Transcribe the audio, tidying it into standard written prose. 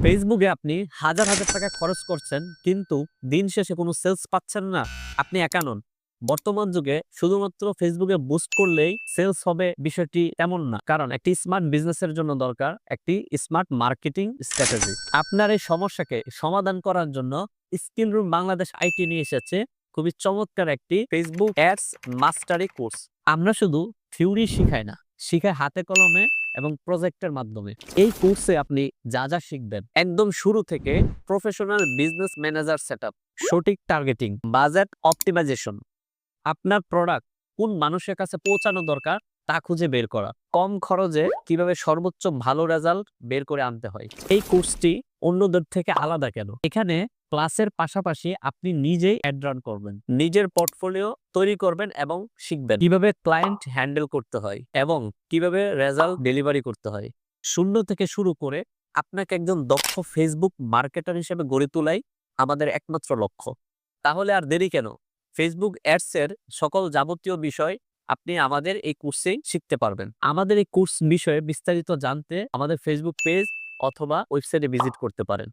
ফেসবুকে আপনি হাজার হাজার টাকা খরচ করছেন, কিন্তু দিন শেষে কোনো সেলস পাচ্ছেন না। আপনি একা নন। বর্তমান যুগে শুধুমাত্র ফেসবুকে বুস্ট করলেই সেলস হবে বিষয়টি তেমন না। কারণ একটি স্মার্ট বিজনেসের জন্য দরকার একটি স্মার্ট মার্কেটিং স্ট্র্যাটেজি। আপনার এই সমস্যাকে সমাধান করার জন্য স্কিল রুম বাংলাদেশ আইটি নিয়ে এসেছে খুবই চমৎকার একটি ফেসবুক অ্যাডস মাস্টারি কোর্স। আমরা শুধু থিওরি শিখাই না, শিখাই হাতে কলমে এবং প্রজেক্টের মাধ্যমে। এই কোর্সে আপনি যা যা শিখবেন, একদম শুরু থেকে প্রফেশনাল বিজনেস ম্যানেজার সেটআপ, সঠিক টার্গেটিং, বাজেট অপটিমাইজেশন, আপনার প্রোডাক্ট কোন মানুষের কাছে পৌঁছানো দরকার তা খুঁজে বের করা, কম খরচে কিভাবে সর্বোচ্চ ভালো রেজাল্ট বের করে আনতে হয়। এই কোর্সটি অন্যদের থেকে আলাদা কেন? এখানে ক্লাসের পাশাপাশি আপনি নিজেই অ্যাড রান করবেন, নিজের পোর্টফোলিও তৈরি করবেন এবং শিখবেন কিভাবে ক্লায়েন্ট হ্যান্ডেল করতে হয় এবং কিভাবে রেজাল্ট ডেলিভারি করতে হয়। শূন্য থেকে শুরু করে আপনাকে একজন দক্ষ ফেসবুক মার্কেটার হিসেবে গড়ে তোলাই আমাদের একমাত্র লক্ষ্য। তাহলে আর দেরি কেন? ফেসবুক অ্যাডস এর সকল যাবতীয় বিষয় আপনি আমাদের এই কোর্সেই শিখতে পারবেন। আমাদের এই কোর্স বিষয়ে বিস্তারিত জানতে আমাদের ফেসবুক পেজ অথবা ওয়েবসাইটে ভিজিট করতে পারেন।